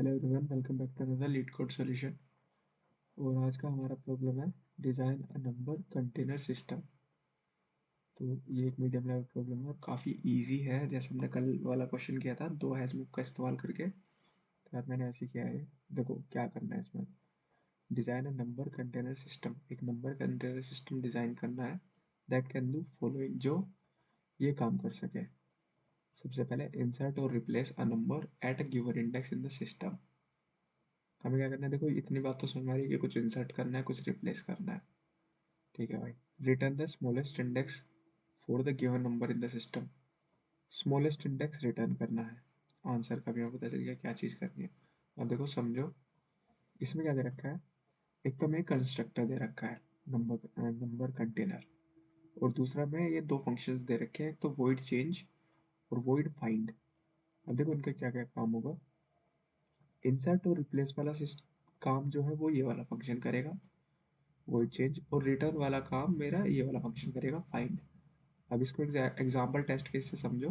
Hello everyone, welcome back to another LeetCode solution. और आज का हमारा प्रॉब्लम है design a number container system. तो ये एक मीडियम लेवल प्रॉब्लम है और काफ़ी इजी है। जैसे हमने कल वाला क्वेश्चन किया था दो हैश मूव का इस्तेमाल करके, तो यार मैंने ऐसे किया है। देखो क्या करना है इसमें। Design a number container system, एक नंबर कंटेनर सिस्टम डिज़ाइन करना है दैट कैन डू फॉलोइंग, जो ये काम कर सके। सबसे पहले इंसर्ट और replace a number at a given index in the system. हमें क्या करना है, देखो इतनी बात तो समझ में आ रही है कि कुछ इंसर्ट करना है, कुछ रिप्लेस करना है। ठीक है भाई। Return the smallest index for the given number in the system. Smallest index return करना है। आंसर का भी हमें पता चल गया क्या चीज़ करनी है। अब देखो समझो, इसमें क्या दे रखा है। एक तो हमें कंस्ट्रक्टर दे रखा है नंबर कंटेनर, और दूसरा में ये दो फंक्शंस दे रखे हैं, एक तो वॉइड चेंज और वॉइड फाइंड। अब देखो इनका क्या क्या काम होगा। इंसर्ट और रिप्लेस वाला काम जो है वो ये वाला फंक्शन करेगा, वॉइड चेंज, और रिटर्न वाला काम मेरा ये वाला फंक्शन करेगा, फाइंड। अब इसको एग्जाम्पल टेस्ट केस से समझो।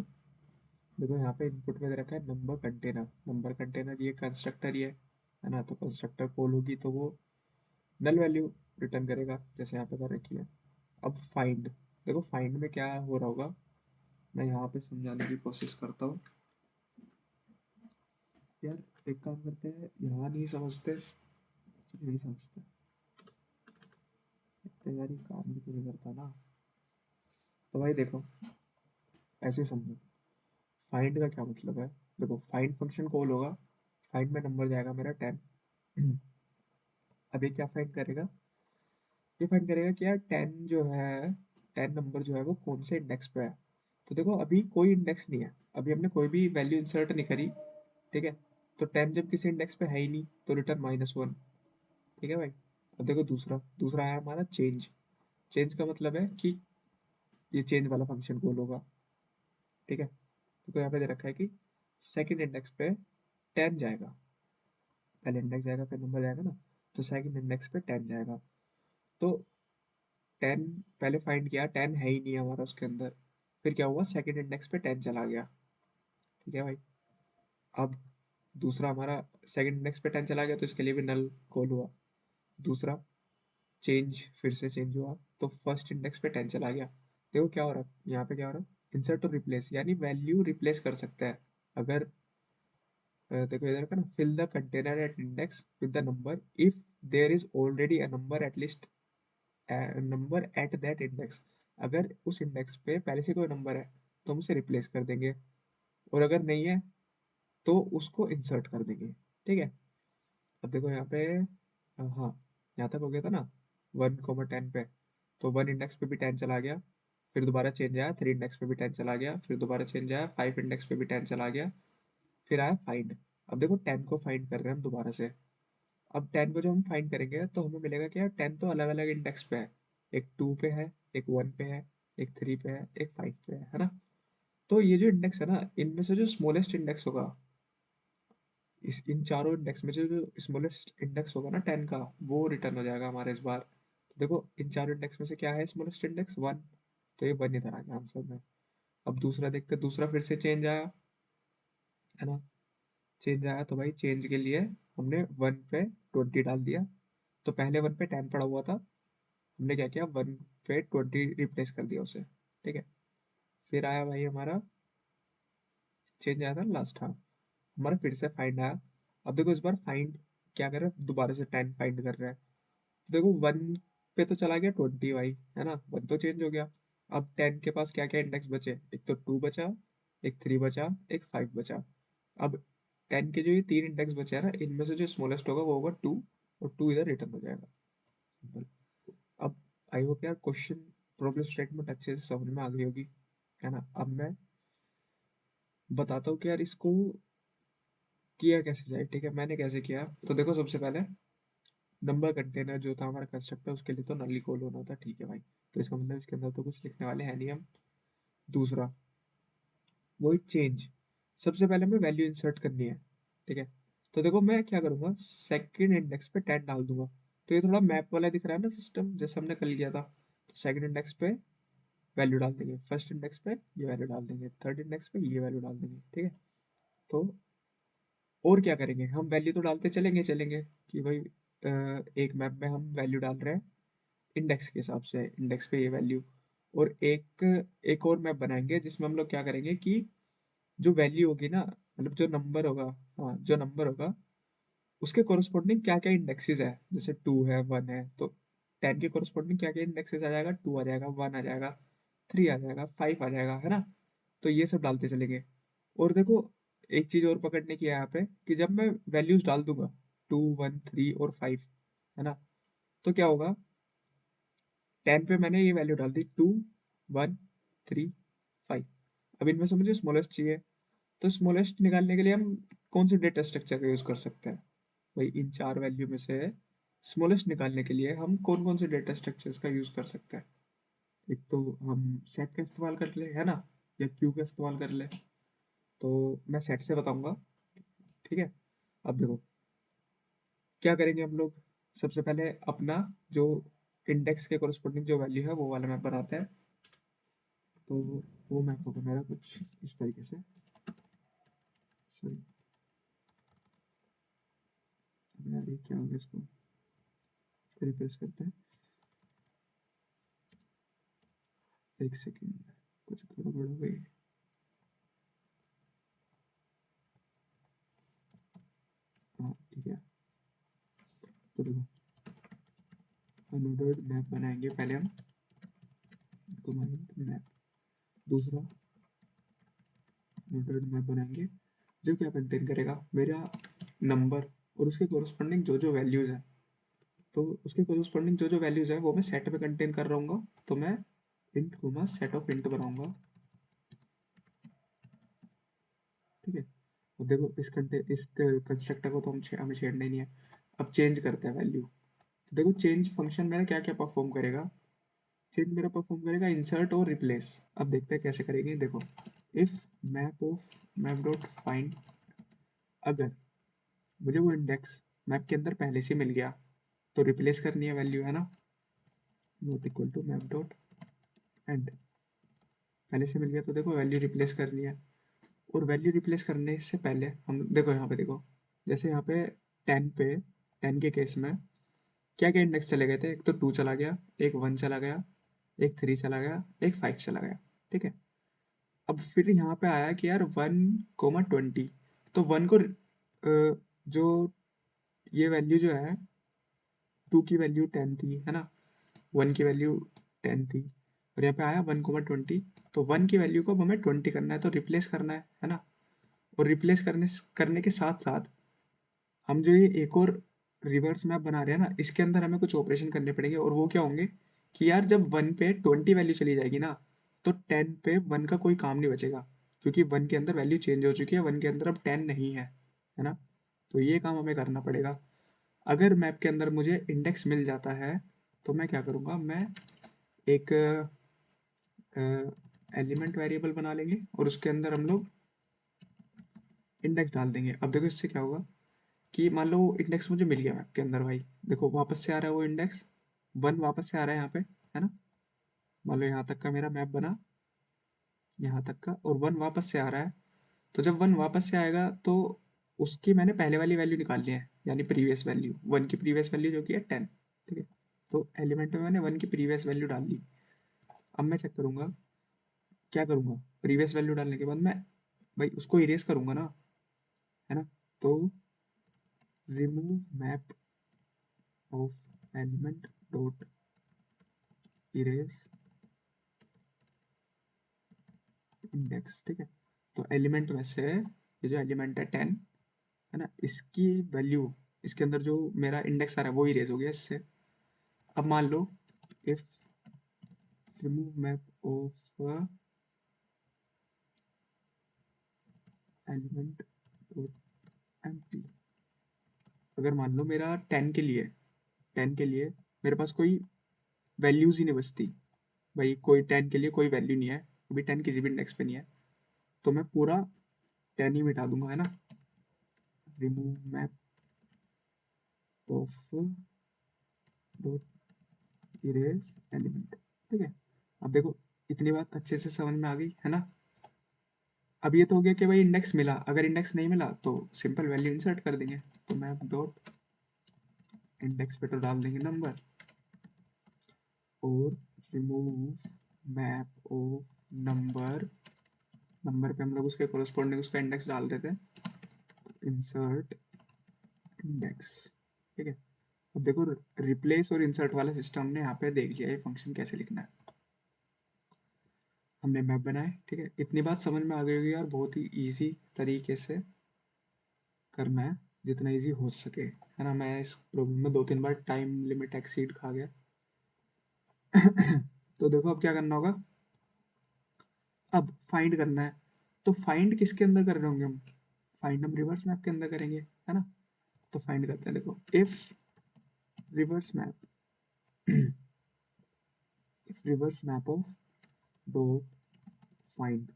देखो यहाँ पे इनपुट में दे रखा है नंबर कंटेनर। नंबर कंटेनर ये कंस्ट्रक्टर ही है ना। तो कंस्ट्रक्टर कॉल होगी तो वो नल वैल्यू रिटर्न करेगा, जैसे यहाँ पे कर रखी है। अब फाइंड, देखो फाइंड में क्या हो रहा होगा, मैं यहाँ पे समझाने की कोशिश करता हूँ। यार एक काम करते हैं, यहाँ नहीं समझते, चलो यही समझते हैं। तो यार ये काम भी तो नहीं करता ना। तो भाई देखो, ऐसे समझो। फाइंड का क्या मतलब है। देखो फाइंड फंक्शन कॉल होगा, फाइंड में नंबर जाएगा मेरा 10। अब ये क्या फाइंड करेगा, ये फाइंड करेगा कि यार 10 जो है, 10 नंबर जो है वो कौन से इंडेक्स पे है। तो देखो अभी कोई इंडेक्स नहीं है, अभी हमने कोई भी वैल्यू इंसर्ट नहीं करी। ठीक है। तो 10 जब किसी इंडेक्स पे है ही नहीं तो रिटर्न -1। ठीक है भाई। अब देखो दूसरा दूसरा है हमारा चेंज। चेंज का मतलब है कि ये चेंज वाला फंक्शन कॉल होगा। ठीक है। तो यहाँ पे दे रखा है कि सेकंड इंडेक्स पे 10 जाएगा। पहले इंडेक्स जाएगा फिर नंबर जाएगा ना। तो सेकंड इंडेक्स पे 10 जाएगा। तो 10 पहले फाइंड किया, 10 है ही नहीं हमारा उसके अंदर। फिर क्या हुआ, सेकंड इंडेक्स पे 10 चला गया। ठीक है भाई। अब दूसरा हमारा सेकंड इंडेक्स पे 10 चला गया तो इसके लिए भी नल कॉल हुआ। दूसरा चेंज, फिर से चेंज हुआ तो फर्स्ट इंडेक्स पे 10 चला गया। देखो क्या हो रहा है यहाँ पे, क्या हो रहा है, इंसर्ट और रिप्लेस, यानी वैल्यू रिप्लेस कर सकता है। अगर देखो इधर का ना, fill the container at index with the number if there is already a number at list number at that index. अगर उस इंडेक्स पे पहले से कोई नंबर है तो हम उसे रिप्लेस कर देंगे, और अगर नहीं है तो उसको इंसर्ट कर देंगे। ठीक है। अब देखो यहाँ पे हाँ, यहाँ तक हो गया था ना 1, 10 पे। तो 1 इंडेक्स पे भी 10 चला गया, फिर दोबारा चेंज आया, 3 इंडेक्स पे भी 10 चला गया, फिर दोबारा चेंज आया, 5 इंडेक्स पे भी 10 चला गया, फिर आया फाइंड। अब देखो 10 को फाइंड कर रहे हैं हम दोबारा से। अब 10 को जब हम फाइंड करेंगे तो हमें मिलेगा कि यार 10 तो अलग अलग इंडेक्स पे है। एक 2 पे है, एक 1 पे है, एक 3 पे है, एक 5 पे है ना। तो ये जो इंडेक्स है ना, इनमें से जो स्मॉलेस्ट इंडेक्स होगा, इस इन चारों इंडेक्स में जो जो स्मॉलेस्ट इंडेक्स होगा ना 10 का, वो रिटर्न हो जाएगा हमारे इस बार। तो देखो इन चारों इंडेक्स में से क्या है स्मॉलेस्ट इंडेक्स, 1। तो ये 1 इधर आ गया आंसर में। अब दूसरा देखते हैं, दूसरा फिर से चेंज आया, है ना। चेंज आया तो भाई चेंज के लिए हमने 1 पे 20 डाल दिया। तो पहले 1 पे 10 पड़ा हुआ था, हमने क्या किया, 1 पे 20 रिप्लेस कर दिया उसे। ठीक है। फिर आया भाई हमारा चेंज आया था लास्ट, हाँ, हमारा फिर से फाइंड आया। अब देखो इस बार फाइंड क्या कर रहा है, दोबारा से 10 फाइंड कर रहा है। तो देखो 1 पे तो चला गया 20 भाई, है ना, 1 तो चेंज हो गया। अब 10 के पास क्या क्या इंडेक्स बचे, एक तो 2 बचा, एक 3 बचा, एक 5 बचा। अब 10 के जो ये 3 इंडेक्स बचे हैं ना, इनमें से जो स्मॉलेस्ट होगा वो होगा 2, और 2 इधर रिटर्न हो जाएगा। सिंपल। अब आई होप यार क्वेश्चन प्रॉब्लम स्टेटमेंट अच्छे से समझ में आ गई होगी, है ना। अब मैं बताता हूँ कि यार इसको किया कैसे जाए। ठीक है, मैंने कैसे किया, तो देखो सबसे पहले नंबर कंटेनर जो था हमारा कंस्ट्रक्टर, उसके लिए तो नली कॉल होना था। ठीक है भाई। तो इसका मतलब इसके अंदर तो कुछ लिखने वाले हैं नहीं हम। दूसरा वही चेंज, सबसे पहले हमें वैल्यू इंसर्ट करनी है। ठीक है। तो देखो मैं क्या करूंगा, सेकंड इंडेक्स पे 10 डाल दूंगा। तो ये थोड़ा मैप वाला दिख रहा है ना सिस्टम, जैसे हमने कल किया था। तो सेकंड इंडेक्स पे वैल्यू डाल देंगे, फर्स्ट इंडेक्स पे ये वैल्यू डाल देंगे, थर्ड इंडेक्स पे ये वैल्यू डाल देंगे। ठीक है। तो और क्या करेंगे, हम वैल्यू तो डालते चलेंगे चलेंगे कि भाई एक मैप में हम वैल्यू डाल रहे हैं इंडेक्स के हिसाब से, इंडेक्स पे ये वैल्यू। और एक एक और मैप बनाएंगे जिसमें हम लोग क्या करेंगे कि जो वैल्यू होगी ना, मतलब जो नंबर होगा, हाँ जो नंबर होगा उसके कोरस्पॉन्डिंग क्या क्या इंडेक्सेस है, जैसे 2 है 1 है, तो 10 के कोरस्पॉन्डिंग क्या क्या इंडेक्सेस आ जाएगा, 2 आ जाएगा, 1 आ जाएगा, 3 आ जाएगा, 5 आ जाएगा, है ना। तो ये सब डालते चलेंगे। और देखो एक चीज और पकड़ने की है यहाँ पे कि जब मैं वैल्यूज डाल दूंगा 2 1 3 और 5, है ना, तो क्या होगा, 10 पे मैंने ये वैल्यू डाल दी 2 1 3 5। अब इनमें से मुझे स्मॉलेस्ट चाहिए, तो स्मॉलेस्ट निकालने के लिए हम कौन से डेटा स्ट्रक्चर का यूज कर सकते हैं, भाई इन चार वैल्यू में से स्मॉलेस्ट निकालने के लिए हम कौन कौन से डेटा स्ट्रक्चर्स का यूज कर सकते हैं। एक तो हम सेट का इस्तेमाल कर ले, है ना, या क्यू का इस्तेमाल कर ले। तो मैं सेट से बताऊंगा, ठीक है। अब देखो क्या करेंगे हम लोग, सबसे पहले अपना जो इंडेक्स के कोरस्पॉन्डिंग जो वैल्यू है वो वाला मैप बनाते हैं। तो वो मैप होगा मेरा कुछ इस तरीके से, सॉरी यार ये क्या हो गया, इसको रिप्लेस करते हैं, एक सेकेंड, कुछ गड़बड़ हो गई। हाँ ठीक है, तो देखो अनऑर्डर्ड मैप बनाएंगे पहले हम, कमांड मैप। दूसरा अनऑर्डर्ड मैप बनाएंगे जो क्या कंटेन करेगा, मेरा नंबर और उसके कोरस्पॉन्डिंग जो जो वैल्यूज है, तो उसके कोरस्पॉन्डिंग जो जो वैल्यूज है वो मैं सेट में कंटेन कर रहा हूँ। तो मैं int comma set of int बनाऊंगा, ठीक है। अब देखो इस कंस्ट्रक्टर को तो हमें छेड़ना ही नहीं है। अब चेंज करते हैं वैल्यू। तो देखो चेंज फंक्शन मेरा क्या क्या परफॉर्म करेगा, चेंज मेरा परफॉर्म करेगा इंसर्ट और रिप्लेस। अब देखते हैं कैसे करेंगे, देखो इफ मैप डॉट फाइंड, अगर मुझे वो इंडेक्स मैप के अंदर पहले से मिल गया तो रिप्लेस करनी है वैल्यू, है ना, not equal to map dot end, पहले से मिल गया तो देखो वैल्यू रिप्लेस करनी है। और वैल्यू रिप्लेस करने से पहले हम देखो यहाँ पे देखो, जैसे यहाँ पे 10 पे 10 के केस में क्या क्या इंडेक्स चले गए थे, एक तो 2 चला गया, एक 1 चला गया, एक 3 चला गया, एक 5 चला गया, ठीक है। अब फिर यहाँ पे आया कि यार 1 20, तो 1 को जो ये वैल्यू जो है 2 की वैल्यू 10 थी, है ना, 1 की वैल्यू 10 थी, और यहाँ पे आया 1 20, तो 1 की वैल्यू को अब हमें 20 करना है, तो रिप्लेस करना है ना। और रिप्लेस करने के साथ साथ हम जो ये एक और रिवर्स मैप बना रहे हैं ना, इसके अंदर हमें कुछ ऑपरेशन करने पड़ेंगे, और वो क्या होंगे कि यार जब 1 पे 20 वैल्यू चली जाएगी ना, तो 10 पे 1 का कोई काम नहीं बचेगा, क्योंकि 1 के अंदर वैल्यू चेंज हो चुकी है, 1 के अंदर अब 10 नहीं है ना। तो ये काम हमें करना पड़ेगा। अगर मैप के अंदर मुझे इंडेक्स मिल जाता है तो मैं क्या करूँगा, मैं एक एलिमेंट वेरिएबल बना लेंगे और उसके अंदर हम लोग इंडेक्स डाल देंगे। अब देखो इससे क्या होगा कि मान लो इंडेक्स मुझे मिल गया मैप के अंदर, भाई देखो वापस से आ रहा है वो इंडेक्स, 1 वापस से आ रहा है यहाँ पे, है ना। मान लो यहाँ तक का मेरा मैप बना, यहाँ तक का, और 1 वापस से आ रहा है। तो जब 1 वापस से आएगा तो उसकी मैंने पहले वाली वैल्यू निकालनी है, यानी प्रीवियस वैल्यू, 1 की प्रीवियस वैल्यू जो कि है 10, ठीक है। तो एलिमेंट में मैंने 1 की प्रीवियस वैल्यू डाल ली। अब मैं चेक करूंगा, क्या करूंगा, प्रीवियस वैल्यू डालने के बाद मैं भाई उसको इरेज करूंगा ना, है ना। तो remove map of element dot erase index, ठीक है। तो एलिमेंट में से ये जो एलिमेंट है 10, है ना, इसकी वैल्यू, इसके अंदर जो मेरा इंडेक्स आ रहा है वो इरेज हो गया इससे। अब मान लो if remove map of element dot empty, अगर मान लो मेरा 10 के लिए मेरे पास कोई वैल्यूज ही नहीं बचती, भाई कोई 10 के लिए कोई वैल्यू नहीं है, अभी 10 किसी भी इंडेक्स पे नहीं है, तो मैं पूरा 10 ही मिटा दूंगा, है ना। Remove map of dot erase element, ठीक है। अब देखो इतनी बात अच्छे से समझ में आ गई, है ना। अब ये तो हो गया कि भाई इंडेक्स मिला, अगर इंडेक्स नहीं मिला तो सिंपल वैल्यू इंसर्ट कर देंगे। तो मैप डॉट इंडेक्स पे तो डाल देंगे नंबर, और remove map of number, number पे हम लोग उसके कोरस्पॉन्डिंग उसका इंडेक्स डाल देते हैं, इंसर्ट इंडेक्स। ठीक है, अब देखो रिप्लेस और इंसर्ट वाला सिस्टम ने यहाँ पे देख लिया ये फंक्शन कैसे लिखना है। हमने मैप बनाए, ठीक है, इतनी बात समझ में आ गई होगी यार, बहुत ही इजी तरीके से करना है, जितना इजी हो सके, है ना। मैं इस प्रॉब्लम में 2-3 बार टाइम लिमिट एक्सीड खा गया। तो देखो अब क्या करना होगा, अब फाइंड करना है। तो फाइंड किसके अंदर कर रहे होंगे हम, फाइंड हम रिवर्स मैप के अंदर करेंगे, है ना। तो फाइंड करते हैं, देखो if reverse map, if reverse map of dot find,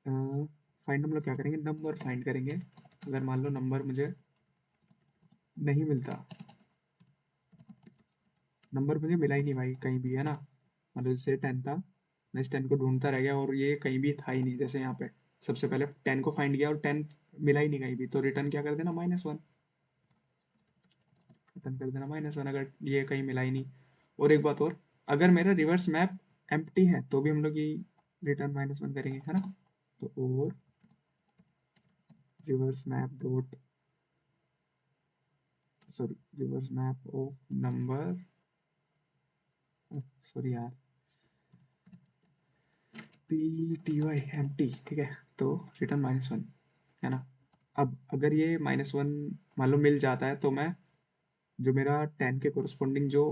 find हम लोग क्या करेंगे, नंबर फाइंड करेंगे। अगर मान लो नंबर मुझे नहीं मिलता, नंबर मुझे मिला ही नहीं भाई कहीं भी, है ना। मतलब जैसे 10 था, मैं इस 10 को ढूंढता रह गया और ये कहीं भी था ही नहीं, जैसे यहाँ पे सबसे पहले 10 को फाइंड किया और 10 मिला ही नहीं कहीं भी, तो रिटर्न क्या कर देना, -1, रिटर्न कर देना -1 अगर ये कहीं मिला ही नहीं। और एक बात और, अगर मेरा रिवर्स मैप एम्प्टी है तो भी हम लोग ये रिटर्न -1 करेंगे, है ना। तो और reverse map dot, sorry, reverse map of number, sorry यार, pty एम्प्टी, ठीक है, तो रिटर्न -1, है ना। अब अगर ये -1 मान लो मिल जाता है, तो मैं जो मेरा 10 के कोरस्पॉन्डिंग जो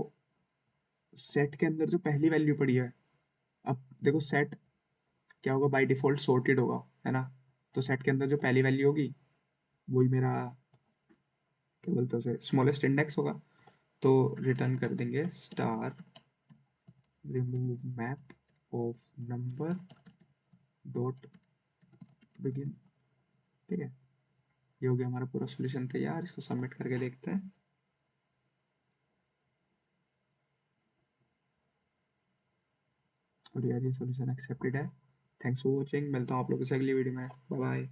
सेट के अंदर जो पहली वैल्यू पड़ी है, अब देखो सेट क्या होगा, बाय डिफॉल्ट सॉर्टेड होगा, है ना। तो सेट के अंदर जो पहली वैल्यू होगी वही मेरा, क्या बोलते हैं उसे, स्मॉलेस्ट इंडेक्स होगा। तो रिटर्न कर देंगे star remove map of number dot begin, ठीक है। ये हो गया हमारा पूरा सॉल्यूशन तैयार, इसको सबमिट करके देखते हैं। और यार ये सॉल्यूशन एक्सेप्टेड है। थैंक्स फॉर वॉचिंग, मिलता हूँ आप लोगों से अगली वीडियो में, बाय बाय।